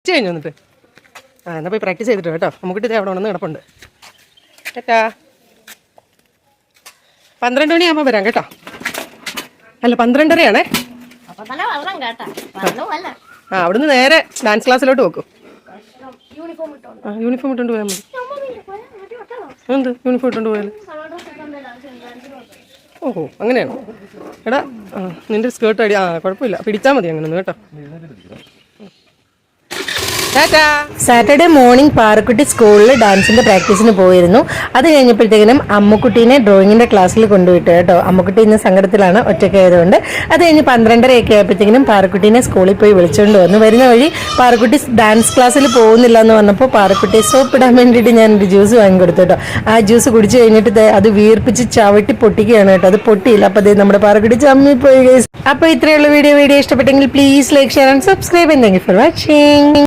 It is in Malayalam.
ഉച്ച കഴിഞ്ഞു വന്നിട്ട്. എന്നാൽ പോയി പ്രാക്ടീസ് ചെയ്തിട്ട് കേട്ടോ. നമുക്കിട്ട് അവിടെ വന്ന് കിടപ്പുണ്ട്. കേട്ടാ 12 മണിയാകുമ്പോൾ വരാം കേട്ടോ. അല്ല 12:30 അവിടുന്ന് നേരെ ഡാൻസ് ക്ലാസ്സിലോട്ട് വെക്കും. യൂണിഫോം ഇട്ടുകൊണ്ട് പോയാൽ മതി. എന്ത് യൂണിഫോം ഇട്ടുകൊണ്ട് പോയാൽ? ഓഹോ അങ്ങനെയാണോ? എടാ നിന്റെ സ്കേർട്ട് അടി കുഴപ്പമില്ല, പിടിച്ചാൽ മതി അങ്ങനെ കേട്ടോ. സാറ്റർഡേ മോർണിംഗ് പാറക്കുട്ടി സ്കൂളിൽ ഡാൻസിന്റെ പ്രാക്ടീസിന് പോയിരുന്നു. അത് കഴിഞ്ഞപ്പോഴത്തേക്കിനും അമ്മുക്കുട്ടീനെ ഡ്രോയിങ്ങിന്റെ ക്ലാസ്സിൽ കൊണ്ടുവിട്ടു കേട്ടോ. അമ്മുക്കുട്ടി ഇന്ന് സങ്കടത്തിലാണ്, ഒറ്റയ്ക്കായതുകൊണ്ട്. അത് കഴിഞ്ഞ് 12:30 ആയപ്പോഴത്തേക്കിനും പാറക്കുട്ടീനെ സ്കൂളിൽ പോയി വിളിച്ചുകൊണ്ട് വന്നു. വരുന്ന വഴി പാറക്കുട്ടി ഡാൻസ് ക്ലാസ്സിൽ പോകുന്നില്ല എന്ന് പറഞ്ഞപ്പോൾ പാറക്കുട്ടിയെ സോപ്പിടാൻ വേണ്ടിയിട്ട് ഞാൻ ഒരു ജ്യൂസ് വാങ്ങിക്കൊടുത്തു കേട്ടോ. ആ ജ്യൂസ് കുടിച്ചു കഴിഞ്ഞിട്ട് അത് വീർപ്പിച്ച് ചവിട്ടി പൊട്ടിക്കുകയാണ് കേട്ടോ. അത് പൊട്ടിയില്ല. അപ്പോൾ അതേ നമ്മുടെ പാറക്കുട്ടി ചമ്മിപ്പോയി. അപ്പോൾ ഇത്രയുള്ള വീഡിയോ ഇഷ്ടപ്പെട്ടെങ്കിൽ please like, share and subscribe. Thank you for watching.